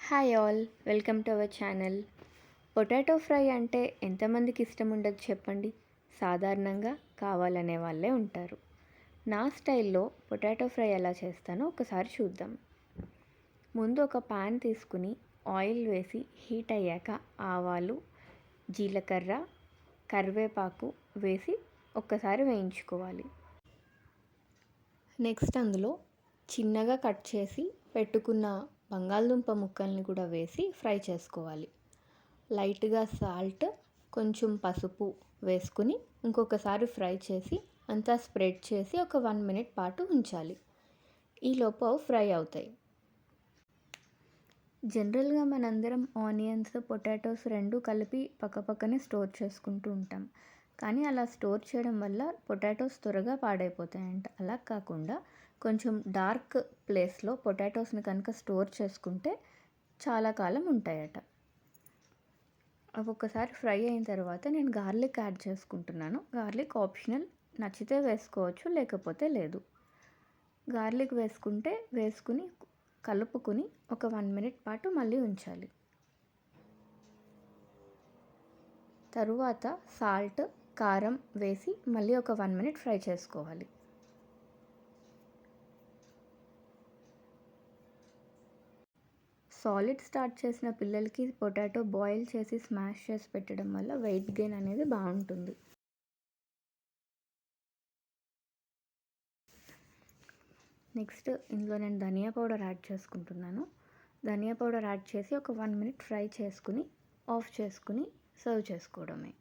Hi all, welcome to our channel. Potato fry అంటే ఎంతమందికి ఇష్టం ఉండదు చెప్పండి. సాధారణంగా కావాలనే వాళ్ళే ఉంటారు. నా స్టైల్లో పొటాటో ఫ్రై ఎలా చేస్తానో ఒకసారి చూద్దాం. ముందు ఒక పాన్ తీసుకుని ఆయిల్ వేసి హీట్ అయ్యాక ఆవాలు, జీలకర్ర, కరివేపాకు వేసి ఒక్కసారి వేయించుకోవాలి. నెక్స్ట్ అందులో చిన్నగా కట్ చేసి పెట్టుకున్న బంగాళదుంప ముక్కల్ని కూడా వేసి ఫ్రై చేసుకోవాలి. లైట్గా సాల్ట్, కొంచెం పసుపు వేసుకుని ఇంకొకసారి ఫ్రై చేసి అంతా స్ప్రెడ్ చేసి ఒక 1 మినిట్ పాటు ఉంచాలి. ఈలోపు ఫ్రై అవుతాయి. జనరల్గా మనందరం ఆనియన్స్, పొటాటోస్ రెండు కలిపి పక్కపక్కనే స్టోర్ చేసుకుంటూ ఉంటాం. కానీ అలా స్టోర్ చేయడం వల్ల పొటాటోస్ త్వరగా పాడైపోతాయంట. అలా కాకుండా కొంచెం డార్క్ ప్లేస్లో పొటాటోస్ని కనుక స్టోర్ చేసుకుంటే చాలా కాలం ఉంటాయట. అవి ఒక్కసారి ఫ్రై అయిన తర్వాత నేను గార్లిక్ యాడ్ చేసుకుంటున్నాను. గార్లిక్ ఆప్షనల్, నచ్చితే వేసుకోవచ్చు, లేకపోతే లేదు. గార్లిక్ వేసుకుని కలుపుకుని ఒక 1 మినిట్ పాటు మళ్ళీ ఉంచాలి. తరువాత సాల్ట్, కారం వేసి మళ్ళీ ఒక 1 మినిట్ ఫ్రై చేసుకోవాలి. సాలిడ్ స్టార్ట్ చేసిన పిల్లలకి పొటాటో బాయిల్ చేసి స్మాష్ చేసి పెట్టడం వల్ల వెయిట్ గెయిన్ అనేది బాగుంటుంది. నెక్స్ట్ ఇందులో నేను ధనియా పౌడర్ యాడ్ చేసుకుంటున్నాను. ధనియా పౌడర్ యాడ్ చేసి ఒక 1 మినిట్ ఫ్రై చేసుకుని ఆఫ్ చేసుకుని సర్వ్ చేసుకోవడమే.